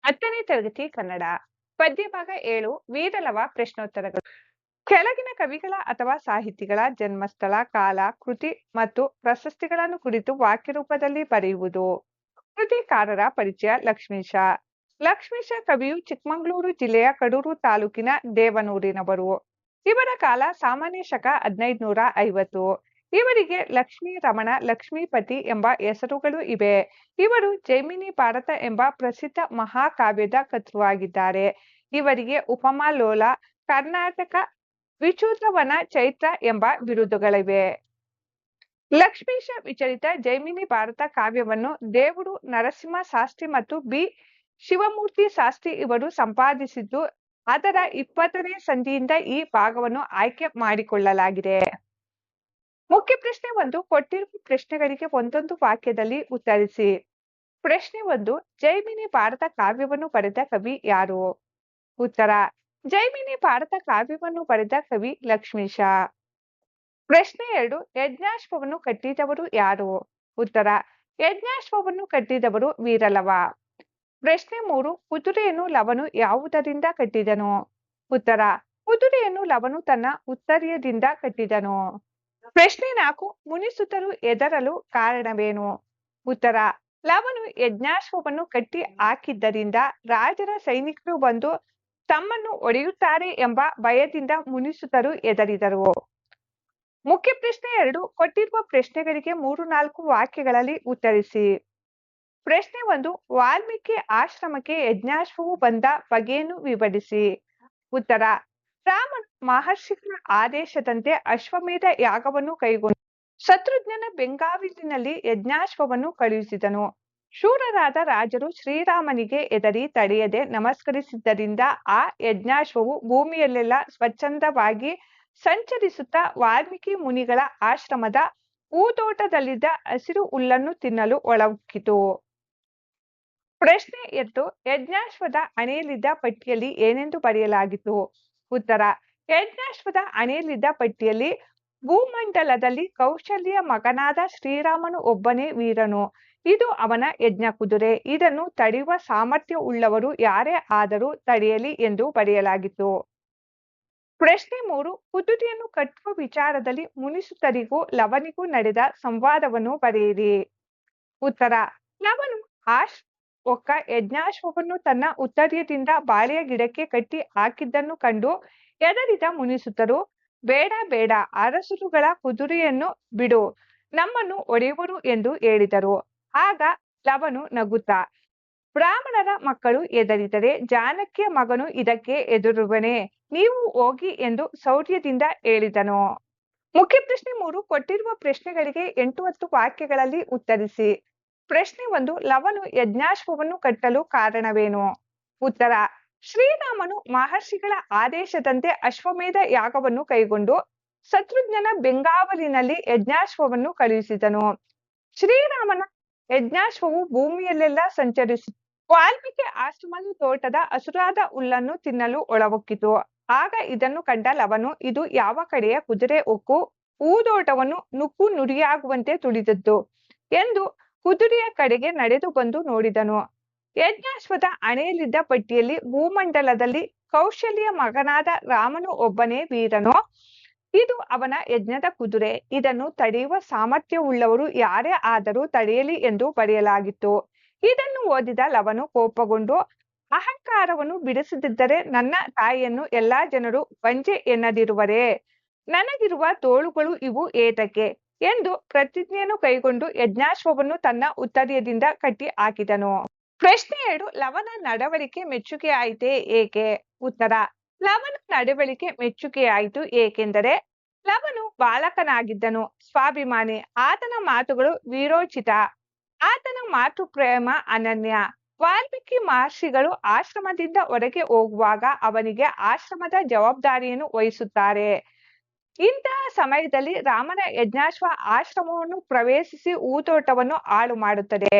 10ನೇ ತರಗತಿ ಕನ್ನಡ ಪದ್ಯ ಭಾಗ 7 ವೀರಲವ ಪ್ರಶ್ನೋತ್ತರಗಳು. ಕೆಳಗಿನ ಕವಿಗಳ ಅಥವಾ ಸಾಹಿತಿಗಳ ಜನ್ಮಸ್ಥಳ, ಕಾಲ, ಕೃತಿ ಮತ್ತು ಪ್ರಶಸ್ತಿಗಳನ್ನು ಕುರಿತು ವಾಕ್ಯ ರೂಪದಲ್ಲಿ ಬರೆಯುವುದು. ಕೃತಿಕಾರರ ಪರಿಚಯ. ಲಕ್ಷ್ಮೀಶ. ಲಕ್ಷ್ಮೀಶ ಕವಿಯು ಚಿಕ್ಕಮಗಳೂರು ಜಿಲ್ಲೆಯ ಕಡೂರು ತಾಲೂಕಿನ ದೇವನೂರಿನವರು. ಇವರ ಕಾಲ ಸಾಮಾನ್ಯ ಶಕ 1550. ಇವರಿಗೆ ಲಕ್ಷ್ಮೀ ರಮಣ, ಲಕ್ಷ್ಮೀಪತಿ ಎಂಬ ಹೆಸರುಗಳು ಇವೆ. ಇವರು ಜೈಮಿನಿ ಭಾರತ ಎಂಬ ಪ್ರಸಿದ್ಧ ಮಹಾಕಾವ್ಯದ ಕರ್ತೃವಾಗಿದ್ದಾರೆ. ಇವರಿಗೆ ಉಪಮಾ ಲೋಲ, ಕರ್ನಾಟಕ ವಿಚೂತ್ರವನ ಚೈತ್ರ ಎಂಬ ಬಿರುದುಗಳಿವೆ. ಲಕ್ಷ್ಮೀಶ ವಿಚಲಿತ ಜೈಮಿನಿ ಭಾರತ ಕಾವ್ಯವನ್ನು ದೇವುಡು ನರಸಿಂಹ ಶಾಸ್ತ್ರಿ ಮತ್ತು ಬಿ ಶಿವಮೂರ್ತಿ ಶಾಸ್ತ್ರಿ ಇವರು ಸಂಪಾದಿಸಿದ್ದು, ಅದರ 20ನೇ ಸಂಧಿಯಿಂದ ಈ ಭಾಗವನ್ನು ಆಯ್ಕೆ ಮಾಡಿಕೊಳ್ಳಲಾಗಿದೆ. ಮುಖ್ಯ ಪ್ರಶ್ನೆ 1. ಕೊಟ್ಟಿರುವ ಪ್ರಶ್ನೆಗಳಿಗೆ ಒಂದೊಂದು ವಾಕ್ಯದಲ್ಲಿ ಉತ್ತರಿಸಿ. ಪ್ರಶ್ನೆ 1. ಜೈಮಿನಿ ಭಾರತ ಕಾವ್ಯವನ್ನು ಬರೆದ ಕವಿ ಯಾರು? ಉತ್ತರ: ಜೈಮಿನಿ ಭಾರತ ಕಾವ್ಯವನ್ನು ಬರೆದ ಕವಿ ಲಕ್ಷ್ಮೀಶ. ಪ್ರಶ್ನೆ 2. ಯಜ್ಞಾಶ್ವವನ್ನು ಕಟ್ಟಿದವರು ಯಾರು? ಉತ್ತರ: ಯಜ್ಞಾಶ್ವವನ್ನು ಕಟ್ಟಿದವರು ವೀರಲವ. ಪ್ರಶ್ನೆ 3. ಕುದುರೆಯನ್ನು ಲವನು ಯಾವುದರಿಂದ ಕಟ್ಟಿದನು? ಉತ್ತರ: ಕುದುರೆಯನ್ನು ಲವನು ತನ್ನ ಉತ್ತರೀಯದಿಂದ ಕಟ್ಟಿದನು. ಪ್ರಶ್ನೆ 4. ಮುನಿಸುತರು ಹೆದರಲು ಕಾರಣವೇನು? ಉತ್ತರ: ಲವನು ಯಜ್ಞಾಶ್ವವನ್ನು ಕಟ್ಟಿ ಹಾಕಿದ್ದರಿಂದ ರಾಜರ ಸೈನಿಕರು ಬಂದು ತಮ್ಮನ್ನು ಹೊಡೆಯುತ್ತಾರೆ ಎಂಬ ಭಯದಿಂದ ಮುನಿಸುತರು ಹೆದರಿದರು. ಮುಖ್ಯ ಪ್ರಶ್ನೆ 2. ಕೊಟ್ಟಿರುವ ಪ್ರಶ್ನೆಗಳಿಗೆ 3-4 ವಾಕ್ಯಗಳಲ್ಲಿ ಉತ್ತರಿಸಿ. ಪ್ರಶ್ನೆ 1. ವಾಲ್ಮೀಕಿ ಆಶ್ರಮಕ್ಕೆ ಯಜ್ಞಾಶ್ವವು ಬಂದ ಬಗೆಯನ್ನು ವಿವರಿಸಿ. ಉತ್ತರ: ರಾಮನು ಮಹರ್ಷಿಗಳ ಆದೇಶದಂತೆ ಅಶ್ವಮೇಧ ಯಾಗವನ್ನು ಕೈಗೊಂಡು ಶತ್ರುಘ್ನನ ಬೆಂಗಾವಲಿನಲ್ಲಿ ಯಜ್ಞಾಶ್ವವನ್ನು ಕಳುಹಿಸಿದನು. ಶೂರರಾದ ರಾಜರು ಶ್ರೀರಾಮನಿಗೆ ಹೆದರಿ ತಡೆಯದೆ ನಮಸ್ಕರಿಸಿದ್ದರಿಂದ ಆ ಯಜ್ಞಾಶ್ವವು ಭೂಮಿಯಲ್ಲೆಲ್ಲ ಸ್ವಚ್ಛಂದವಾಗಿ ಸಂಚರಿಸುತ್ತಾ ವಾಲ್ಮೀಕಿ ಮುನಿಗಳ ಆಶ್ರಮದ ಹೂತೋಟದಲ್ಲಿದ್ದ ಹಸಿರು ಹುಲ್ಲನ್ನು ತಿನ್ನಲು ಒಳಹೊಕ್ಕಿತು. ಪ್ರಶ್ನೆ 2. ಯಜ್ಞಾಶ್ವದ ಹಣೆಯಲ್ಲಿದ್ದ ಪಟ್ಟಿಯಲ್ಲಿ ಏನೆಂದು ಬರೆಯಲಾಗಿತ್ತು? ಉತ್ತರ: ಯಜ್ಞಾಶ್ವದ ಹಣೆಯಲ್ಲಿದ್ದ ಪಟ್ಟಿಯಲ್ಲಿ ಭೂಮಂಡಲದಲ್ಲಿ ಕೌಶಲ್ಯ ಮಗನಾದ ಶ್ರೀರಾಮನು ಒಬ್ಬನೇ ವೀರನು. ಇದು ಅವನ ಯಜ್ಞ ಕುದುರೆ. ಇದನ್ನು ತಡೆಯುವ ಸಾಮರ್ಥ್ಯ ಉಳ್ಳವರು ಯಾರೇ ಆದರೂ ತಡೆಯಲಿ ಎಂದು ಬರೆಯಲಾಗಿತ್ತು. ಪ್ರಶ್ನೆ 3. ಕುದುರೆಯನ್ನು ಕಟ್ಟುವ ವಿಚಾರದಲ್ಲಿ ಮುನಿಸುತರಿಗೂ ಲವನಿಗೂ ನಡೆದ ಸಂವಾದವನ್ನು ಬರೆಯಿರಿ. ಉತ್ತರ: ಲವನು ಹೊಕ್ಕ ಯಜ್ಞಾಶ್ವವನ್ನು ತನ್ನ ಉತ್ತರೀಯದಿಂದ ಬಾಳೆಯ ಗಿಡಕ್ಕೆ ಕಟ್ಟಿ ಹಾಕಿದ್ದನ್ನು ಕಂಡು ಹೆದರಿದ ಮುನಿಸುತರು, ಬೇಡ ಬೇಡ, ಅರಸುರುಗಳ ಕುದುರೆಯನ್ನು ಬಿಡು, ನಮ್ಮನ್ನು ಹೊಡೆಯುವರು ಎಂದು ಹೇಳಿದರು. ಆಗ ಲವನು ನಗುತ್ತಾ, ಬ್ರಾಹ್ಮಣರ ಮಕ್ಕಳು ಹೆದರಿದರೆ ಜಾನಕಿಯ ಮಗನು ಇದಕ್ಕೆ ಹೆದರುವನೇ, ನೀವು ಹೋಗಿ ಎಂದು ಶೌರ್ಯದಿಂದ ಹೇಳಿದನು. ಮುಖ್ಯ ಪ್ರಶ್ನೆ 3. ಕೊಟ್ಟಿರುವ ಪ್ರಶ್ನೆಗಳಿಗೆ 8-10 ವಾಕ್ಯಗಳಲ್ಲಿ ಉತ್ತರಿಸಿ. ಪ್ರಶ್ನೆ 1. ಲವನು ಯಜ್ಞಾಶ್ವವನ್ನು ಕಟ್ಟಲು ಕಾರಣವೇನು? ಉತ್ತರ: ಶ್ರೀರಾಮನು ಮಹರ್ಷಿಗಳ ಆದೇಶದಂತೆ ಅಶ್ವಮೇಧ ಯಾಗವನ್ನು ಕೈಗೊಂಡು ಶತ್ರುಘ್ನನ ಬೆಂಗಾವಲಿನಲ್ಲಿ ಯಜ್ಞಾಶ್ವವನ್ನು ಕಳುಹಿಸಿದನು. ಶ್ರೀರಾಮನ ಯಜ್ಞಾಶ್ವವು ಭೂಮಿಯಲ್ಲೆಲ್ಲ ಸಂಚರಿಸಿ ವಾಲ್ಮೀಕಿ ಆಶ್ರಮದ ತೋಟದ ಹಸುರಾದ ಹುಲ್ಲನ್ನು ತಿನ್ನಲು ಒಳಹೊಕ್ಕಿತು. ಆಗ ಇದನ್ನು ಕಂಡ ಲವನು, ಇದು ಯಾವ ಕಡೆಯ ಕುದುರೆ ಹೊಕ್ಕು ಹೂದೋಟವನ್ನು ನುಕ್ಕು ನುಡಿಯಾಗುವಂತೆ ತುಳಿದದ್ದು ಎಂದು ಕುದುರೆಯ ಕಡೆಗೆ ನಡೆದು ಬಂದು ನೋಡಿದನು. ಯಜ್ಞಾಶ್ವದ ಹಣೆಯಲ್ಲಿದ್ದ ಪಟ್ಟಿಯಲ್ಲಿ ಭೂಮಂಡಲದಲ್ಲಿ ಕೌಶಲ್ಯ ಮಗನಾದ ರಾಮನು ಒಬ್ಬನೇ ವೀರನು. ಇದು ಅವನ ಯಜ್ಞದ ಕುದುರೆ. ಇದನ್ನು ತಡೆಯುವ ಸಾಮರ್ಥ್ಯವುಳ್ಳವರು ಯಾರೇ ಆದರೂ ತಡೆಯಲಿ ಎಂದು ಬರೆಯಲಾಗಿತ್ತು. ಇದನ್ನು ಓದಿದ ಲವನು ಕೋಪಗೊಂಡು, ಅಹಂಕಾರವನ್ನು ಬಿಡಿಸದಿದ್ದರೆ ನನ್ನ ತಾಯಿಯನ್ನು ಎಲ್ಲಾ ಜನರು ಬಂಜೆ ಎನ್ನದಿರುವರೇ, ನನಗಿರುವ ತೋಳುಗಳು ಇವು ಏತಕ್ಕೆ ಎಂದು ಪ್ರತಿಜ್ಞೆಯನ್ನು ಕೈಗೊಂಡು ಯಜ್ಞಾಶ್ವವನ್ನು ತನ್ನ ಉತ್ತರೀಯದಿಂದ ಕಟ್ಟಿ ಹಾಕಿದನು. ಪ್ರಶ್ನೆ 2. ಲವನ ನಡವಳಿಕೆ ಮೆಚ್ಚುಗೆಯಾಯಿತೇ ಏಕೆ? ಉತ್ತರ: ಲವನ ನಡವಳಿಕೆ ಮೆಚ್ಚುಗೆಯಾಯಿತು ಏಕೆಂದರೆ ಲವನು ಬಾಲಕನಾಗಿದ್ದನು, ಸ್ವಾಭಿಮಾನಿ, ಆತನ ಮಾತುಗಳು ವೀರೋಚಿತ, ಆತನ ಮಾತು ಪ್ರೇಮ ಅನನ್ಯ. ವಾಲ್ಮೀಕಿ ಮಹರ್ಷಿಗಳು ಆಶ್ರಮದಿಂದ ಹೊರಗೆ ಹೋಗುವಾಗ ಅವನಿಗೆ ಆಶ್ರಮದ ಜವಾಬ್ದಾರಿಯನ್ನು ವಹಿಸುತ್ತಾರೆ. ಇಂತಹ ಸಮಯದಲ್ಲಿ ರಾಮನ ಯಜ್ಞಾಶ್ವ ಆಶ್ರಮವನ್ನು ಪ್ರವೇಶಿಸಿ ಹೂತೋಟವನ್ನು ಹಾಳು ಮಾಡುತ್ತದೆ.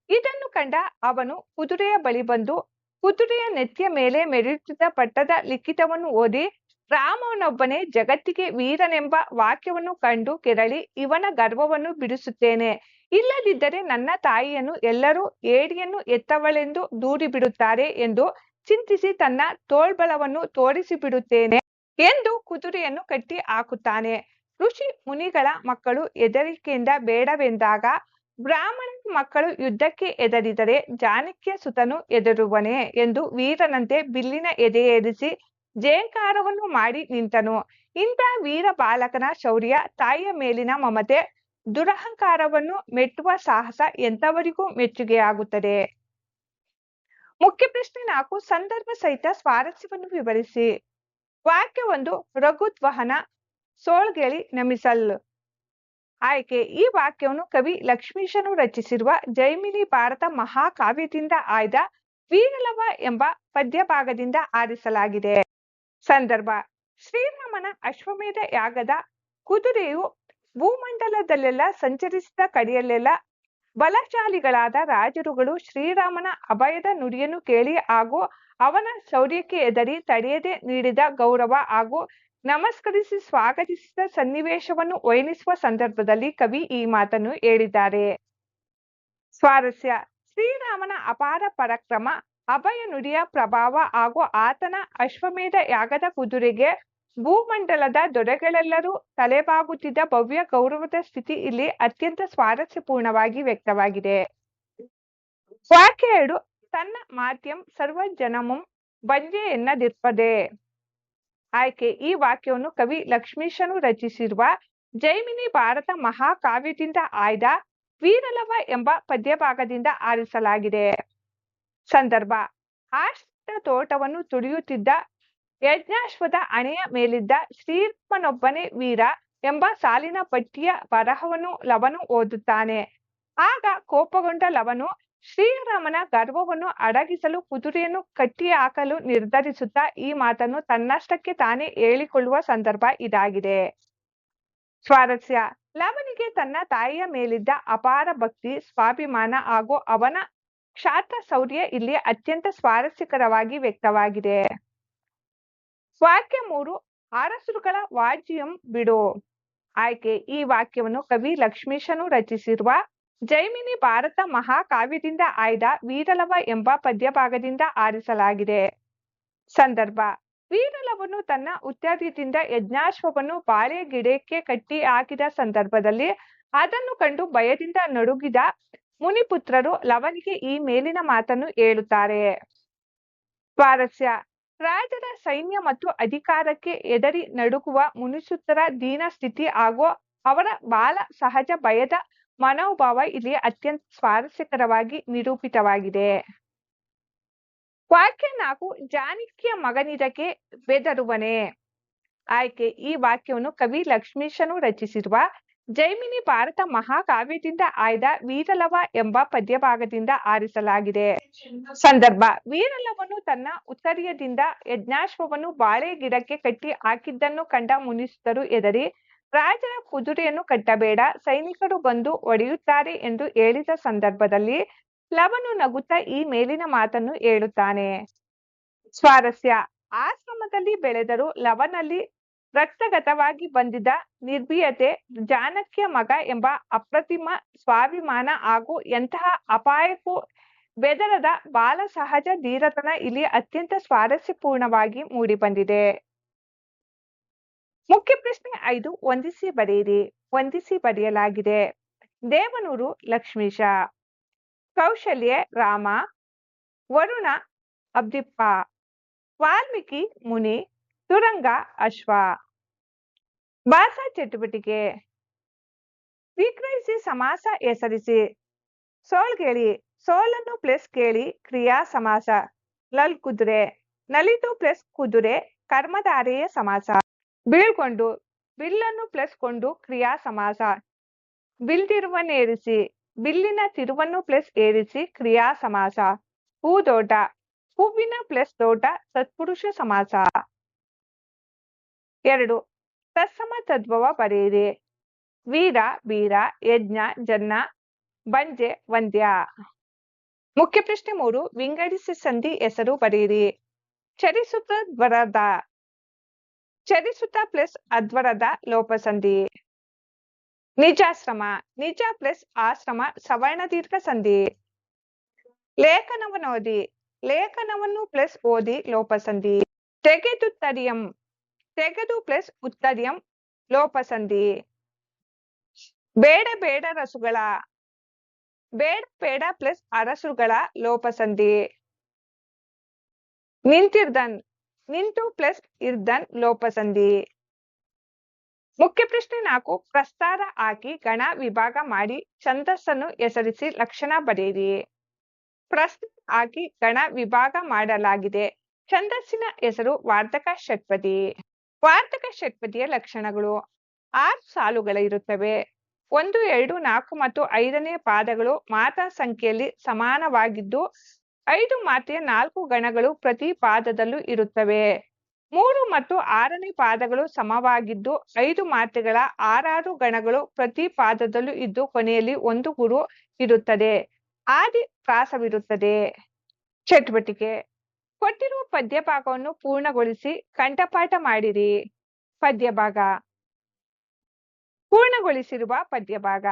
ಇದನ್ನು ಕಂಡ ಅವನು ಕುದುರೆಯ ಬಳಿ ಬಂದು ಕುದುರೆಯ ನೆತ್ತಿಯ ಮೇಲೆ ಮೆರೆಯುತ್ತಿದ್ದ ಪಟ್ಟದ ಲಿಖಿತವನ್ನು ಓದಿ, ರಾಮನೊಬ್ಬನೇ ಜಗತ್ತಿಗೆ ವೀರನೆಂಬ ವಾಕ್ಯವನ್ನು ಕಂಡು ಕೆರಳಿ ಇವನ ಗರ್ವವನ್ನು ಬಿಡಿಸುತ್ತೇನೆ ಇಲ್ಲದಿದ್ದರೆ ನನ್ನ ತಾಯಿಯನ್ನು ಎಲ್ಲರೂ ಏಡಿಯನ್ನು ಎತ್ತವಳೆಂದು ದೂರಿ ಬಿಡುತ್ತಾರೆ ಎಂದು ಚಿಂತಿಸಿ ತನ್ನ ತೋಳ್ಬಲವನ್ನು ತೋರಿಸಿ ಬಿಡುತ್ತೇನೆ ಎಂದು ಕುದುರೆಯನ್ನು ಕಟ್ಟಿ ಹಾಕುತ್ತಾನೆ. ಋಷಿ ಮುನಿಗಳ ಮಕ್ಕಳು ಹೆದರಿಕೆಯಿಂದ ಬೇಡವೆಂದಾಗ ಬ್ರಾಹ್ಮಣನ ಮಕ್ಕಳು ಯುದ್ಧಕ್ಕೆ ಹೆದರಿದರೆ ಜಾನಕಿಯ ಸುತನು ಹೆದರುವನೆ ಎಂದು ವೀರನಂತೆ ಬಿಲ್ಲಿನ ಎದೆಯೇರಿಸಿ ಜೇಂಕಾರವನ್ನು ಮಾಡಿ ನಿಂತನು. ಇಂಥ ವೀರ ಬಾಲಕನ ಶೌರ್ಯ, ತಾಯಿಯ ಮೇಲಿನ ಮಮತೆ, ದುರಹಂಕಾರವನ್ನು ಮೆಟ್ಟುವ ಸಾಹಸ ಎಂಥವರಿಗೂ ಮೆಚ್ಚುಗೆಯಾಗುತ್ತದೆ. ಮುಖ್ಯ ಪ್ರಶ್ನೆ 4. ಸಂದರ್ಭ ಸಹಿತ ಸ್ವಾರಸ್ಯವನ್ನು ವಿವರಿಸಿ. ವಾಕ್ಯ 1. ರಘುದ್ವಹನ ಸೋಳ್ಗೆಳಿ ನಮಿಸಲ್. ಆಯ್ಕೆ. ಈ ವಾಕ್ಯವನ್ನು ಕವಿ ಲಕ್ಷ್ಮೀಶನು ರಚಿಸಿರುವ ಜೈಮಿನಿ ಭಾರತ ಮಹಾಕಾವ್ಯದಿಂದ ಆಯ್ದ ವೀರಲವ ಎಂಬ ಪದ್ಯಭಾಗದಿಂದ ಆರಿಸಲಾಗಿದೆ. ಸಂದರ್ಭ. ಶ್ರೀರಾಮನ ಅಶ್ವಮೇಧ ಯಾಗದ ಕುದುರೆಯು ಭೂಮಂಡಲದಲ್ಲೆಲ್ಲ ಸಂಚರಿಸಿದ ಕಡೆಯಲ್ಲೆಲ್ಲ ಬಲಶಾಲಿಗಳಾದ ರಾಜರುಗಳು ಶ್ರೀರಾಮನ ಅಭಯದ ನುಡಿಯನ್ನು ಕೇಳಿ ಹಾಗೂ ಅವನ ಶೌರ್ಯಕ್ಕೆ ಹೆದರಿ ತಡೆಯದೆ ನೀಡಿದ ಗೌರವ ಹಾಗೂ ನಮಸ್ಕರಿಸಿ ಸ್ವಾಗತಿಸಿದ ಸನ್ನಿವೇಶವನ್ನು ವರ್ಣಿಸುವ ಸಂದರ್ಭದಲ್ಲಿ ಕವಿ ಈ ಮಾತನ್ನು ಹೇಳಿದ್ದಾರೆ. ಸ್ವಾರಸ್ಯ. ಶ್ರೀರಾಮನ ಅಪಾರ ಪರಾಕ್ರಮ, ಅಭಯ ನುಡಿಯ ಪ್ರಭಾವ ಹಾಗೂ ಆತನ ಅಶ್ವಮೇಧ ಯಾಗದ ಕುದುರೆಗೆ ಭೂಮಂಡಲದ ದೊರೆಗಳೆಲ್ಲರೂ ತಲೆಬಾಗುತ್ತಿದ್ದ ಭವ್ಯ ಗೌರವದ ಸ್ಥಿತಿ ಇಲ್ಲಿ ಅತ್ಯಂತ ಸ್ವಾರಸ್ಯಪೂರ್ಣವಾಗಿ ವ್ಯಕ್ತವಾಗಿದೆ. ವಾಕ್ಯ 2. ತನ್ನ ಮಾತ್ಯಂ ಸರ್ವಜನಮಂ ಬಂಜೆ ಎನ್ನದಿರ್ಪದೆ. ಆಯ್ಕೆ. ಈ ವಾಕ್ಯವನ್ನು ಕವಿ ಲಕ್ಷ್ಮೀಶನು ರಚಿಸಿರುವ ಜೈಮಿನಿ ಭಾರತ ಮಹಾಕಾವ್ಯದಿಂದ ಆಯ್ದ ವೀರಲವ ಎಂಬ ಪದ್ಯಭಾಗದಿಂದ ಆರಿಸಲಾಗಿದೆ. ಸಂದರ್ಭ. ಆಶ್ರಿತ ತೋಟವನ್ನು ತುಳಿಯುತ್ತಿದ್ದ ಯಜ್ಞಾಶ್ವದ ಹಣೆಯ ಮೇಲಿದ್ದ ಶ್ರೀರಾಮನೊಬ್ಬನೇ ವೀರ ಎಂಬ ಸಾಲಿನ ಪಟ್ಟಿಯ ಬರಹವನ್ನು ಲವನು ಓದುತ್ತಾನೆ. ಆಗ ಕೋಪಗೊಂಡ ಲವನು ಶ್ರೀರಾಮನ ಗರ್ವವನ್ನು ಅಡಗಿಸಲು ಕುದುರೆಯನ್ನು ಕಟ್ಟಿಹಾಕಲು ನಿರ್ಧರಿಸುತ್ತಾ ಈ ಮಾತನ್ನು ತನ್ನಷ್ಟಕ್ಕೆ ತಾನೇ ಹೇಳಿಕೊಳ್ಳುವ ಸಂದರ್ಭ ಇದಾಗಿದೆ. ಸ್ವಾರಸ್ಯ. ಲವನಿಗೆ ತನ್ನ ತಾಯಿಯ ಮೇಲಿದ್ದ ಅಪಾರ ಭಕ್ತಿ, ಸ್ವಾಭಿಮಾನ ಹಾಗೂ ಅವನ ಕ್ಷಾತ್ರ ಶೌರ್ಯ ಇಲ್ಲಿ ಅತ್ಯಂತ ಸ್ವಾರಸ್ಯಕರವಾಗಿ ವ್ಯಕ್ತವಾಗಿದೆ. ವಾಕ್ಯ 3. ಅರಸುಗಳ ವಾಜ್ಯಂ ಬಿಡು. ಆಯ್ಕೆ. ಈ ವಾಕ್ಯವನ್ನು ಕವಿ ಲಕ್ಷ್ಮೀಶನು ರಚಿಸಿರುವ ಜೈಮಿನಿ ಭಾರತ ಮಹಾಕಾವ್ಯದಿಂದ ಆಯ್ದ ವೀರಲವ ಎಂಬ ಪದ್ಯಭಾಗದಿಂದ ಆರಿಸಲಾಗಿದೆ. ಸಂದರ್ಭ. ವೀರಲವನು ತನ್ನ ಉತ್ತರ್ಯದಿಂದ ಯಜ್ಞಾಶ್ವವನ್ನು ಬಾಳೆ ಗಿಡಕ್ಕೆ ಕಟ್ಟಿ ಹಾಕಿದ ಸಂದರ್ಭದಲ್ಲಿ ಅದನ್ನು ಕಂಡು ಭಯದಿಂದ ನಡುಗಿದ ಮುನಿಪುತ್ರರು ಲವನಿಗೆ ಈ ಮೇಲಿನ ಮಾತನ್ನು ಹೇಳುತ್ತಾರೆ. ಸ್ವಾರಸ್ಯ. ರಾಜರ ಸೈನ್ಯ ಮತ್ತು ಅಧಿಕಾರಕ್ಕೆ ಹೆದರಿ ನಡುಗುವ ಮುನಿಸುತ್ತರ ದೀನ ಸ್ಥಿತಿ ಹಾಗೂ ಅವರ ಬಾಲ ಸಹಜ ಭಯದ ಮನೋಭಾವ ಇಲ್ಲಿ ಅತ್ಯಂತ ಸ್ವಾರಸ್ಯಕರವಾಗಿ ನಿರೂಪಿತವಾಗಿದೆ. ವಾಕ್ಯ 4. ಜಾನಕಿಯ ಮಗನಿದಕ್ಕೆ ಬೆದರುವನೆ. ಆಯ್ಕೆ. ಈ ವಾಕ್ಯವನ್ನು ಕವಿ ಲಕ್ಷ್ಮೀಶನು ರಚಿಸಿರುವ ಜೈಮಿನಿ ಭಾರತ ಮಹಾಕಾವ್ಯದಿಂದ ಆಯ್ದ ವೀರಲವ ಎಂಬ ಪದ್ಯಭಾಗದಿಂದ ಆರಿಸಲಾಗಿದೆ. ಸಂದರ್ಭ. ವೀರಲವನು ತನ್ನ ಉತ್ತರ್ಯದಿಂದ ಯಜ್ಞಾಶ್ವವನ್ನು ಬಾಳೆ ಗಿಡಕ್ಕೆ ಕಟ್ಟಿ ಹಾಕಿದ್ದನ್ನು ಕಂಡ ಮುನಿಸುತ್ತರು ಹೆದರಿ ರಾಜರ ಕುದುರೆಯನ್ನು ಕಟ್ಟಬೇಡ, ಸೈನಿಕರು ಬಂದು ಹೊಡೆಯುತ್ತಾರೆ ಎಂದು ಹೇಳಿದ ಸಂದರ್ಭದಲ್ಲಿ ಲವನು ನಗುತ್ತಾ ಈ ಮೇಲಿನ ಮಾತನ್ನು ಹೇಳುತ್ತಾನೆ. ಸ್ವಾರಸ್ಯ. ಆಶ್ರಮದಲ್ಲಿ ಬೆಳೆದರೂ ಲವನಲ್ಲಿ ರಕ್ತಗತವಾಗಿ ಬಂದಿದ್ದ ನಿರ್ಭೀಯತೆ, ಜಾನಕಿಯ ಮಗ ಎಂಬ ಅಪ್ರತಿಮ ಸ್ವಾಭಿಮಾನ ಹಾಗೂ ಎಂತಹ ಅಪಾಯಕ್ಕೂ ಬೆದರದ ಬಾಲ ಸಹಜ ಧೀರತನ ಇಲ್ಲಿ ಅತ್ಯಂತ ಸ್ವಾರಸ್ಯಪೂರ್ಣವಾಗಿ ಮೂಡಿಬಂದಿದೆ. ಮುಖ್ಯ ಪ್ರಶ್ನೆ 5. ವಂದಿಸಿ ಬರೆಯಿರಿ. ವಂದಿಸಿ ಬರೆಯಲಾಗಿದೆ. ದೇವನೂರು ಲಕ್ಷ್ಮೀಶ, ಕೌಶಲ್ಯೆ ರಾಮ, ವರುಣ ಅಬ್ದಿಪ್ಪ, ವಾಲ್ಮೀಕಿ ಮುನಿ, ತುರಂಗ ಅಶ್ವ. ಭಾಷಾ ಚಟುವಟಿಕೆ. ವಿಗ್ರಹಿಸಿ ಸಮಾಸ ಹೆಸರಿಸಿ. ಸೋಳ್ಗೆಳಿ, ಸೋಲನ್ನು ಪ್ಲಸ್ ಕೇಳಿ ಕ್ರಿಯಾ ಸಮಾಸ. ಲಲ್ ಕುದುರೆ, ನಲಿದು ಪ್ಲಸ್ ಕುದುರೆ ಕರ್ಮಧಾರೆಯ ಸಮಾಸ. ಬೀಳ್ಕೊಂಡು, ಬಿಲ್ಲನ್ನು ಪ್ಲಸ್ ಕೊಂಡು ಕ್ರಿಯಾ ಸಮಾಸ. ಬಿಲ್ದಿರುವನ್ನೇರಿಸಿ, ಬಿಲ್ಲಿನ ತಿರುವನ್ನು ಪ್ಲಸ್ ಏರಿಸಿ ಕ್ರಿಯಾ ಸಮಾಸ. ಹೂದೋಟ, ಹೂವಿನ ಪ್ಲಸ್ ತೋಟ ತತ್ಪುರುಷ ಸಮಾಸ. 2. ತತ್ಸಮ ತದ್ಭವ ಬರೆಯಿರಿ. ವೀರ ಬೀರ, ಯಜ್ಞ ಜನ್ನ, ಬಂಜೆ ವಂದ್ಯ. ಮುಖ್ಯ ಪ್ರಶ್ನೆ 3. ವಿಂಗಡಿಸಿ ಸಂಧಿ ಹೆಸರು ಬರೆಯಿರಿ. ಚರಿಸುತ್ತ ದ್ವರದ, ಚರಿಸುತ್ತ ಪ್ಲಸ್ ಅಧ್ವರದ ಲೋಪಸಂಧಿ. ನಿಜಾಶ್ರಮ ನಿಜ ಪ್ಲಸ್ ಆಶ್ರಮ ಸವರ್ಣ ದೀರ್ಘ ಸಂಧಿ. ಲೇಖನವನ್ನೋದಿ ಲೇಖನವನ್ನು ಪ್ಲಸ್ ಓದಿ ಲೋಪಸಂಧಿ. ತೆಗೆದುತ್ತರಿಯಂ ತೆಗೆದು ಪ್ಲಸ್ ಉತ್ತರಿಯಂ ಲೋಪಸಂಧಿ. ಬೇಡ ಬೇಡ ರಸುಗಳ ಬೇಡ ಬೇಡ ಪ್ಲಸ್ ಅರಸುಗಳ ಲೋಪಸಂಧಿ. ನಿಂತಿರ್ದನ್ ನಿಂತು ಪ್ಲಸ್ ಇರ್ದನ್ ಲೋಪಸಂಧಿ. ಮುಖ್ಯ ಪ್ರಶ್ನೆ 4 ಪ್ರಸ್ತಾರ ಹಾಕಿ ಗಣ ವಿಭಾಗ ಮಾಡಿ ಛಂದಸ್ಸನ್ನು ಹೆಸರಿಸಿ ಲಕ್ಷಣ ಬರೆಯಿರಿ. ಪ್ರಸ್ತಾರ ಹಾಕಿ ಗಣ ವಿಭಾಗ ಮಾಡಲಾಗಿದೆ. ಛಂದಸ್ಸಿನ ಹೆಸರು ವಾರ್ಧಕ ಷಟ್ಪದಿ. ವಾರ್ಧಕ ಷಟ್ಪದಿಯ ಲಕ್ಷಣಗಳು 6 ಸಾಲುಗಳಿರುತ್ತವೆ. 1, 2, 4 ಮತ್ತು 5ನೇ ಪಾದಗಳು ಮಾತ್ರಾ ಸಂಖ್ಯೆಯಲ್ಲಿ ಸಮಾನವಾಗಿದ್ದು 5 ಮಾತ್ರೆಯ 4 ಗಣಗಳು ಪ್ರತಿ ಪಾದದಲ್ಲೂ ಇರುತ್ತವೆ. 3 ಮತ್ತು 6ನೇ ಪಾದಗಳು ಸಮವಾಗಿದ್ದು 5 ಮಾತ್ರೆಗಳ 6 ಗಣಗಳು ಪ್ರತಿ ಪಾದದಲ್ಲೂ ಇದ್ದು ಕೊನೆಯಲ್ಲಿ ಒಂದು ಗುರು ಇರುತ್ತದೆ. ಆದಿ ಪ್ರಾಸವಿರುತ್ತದೆ. ಚಟುವಟಿಕೆ ಕೊಟ್ಟಿರುವ ಪದ್ಯ ಭಾಗವನ್ನು ಪೂರ್ಣಗೊಳಿಸಿ ಕಂಠಪಾಠ ಮಾಡಿರಿ. ಪದ್ಯ ಭಾಗ. ಪೂರ್ಣಗೊಳಿಸಿರುವ ಪದ್ಯ ಭಾಗ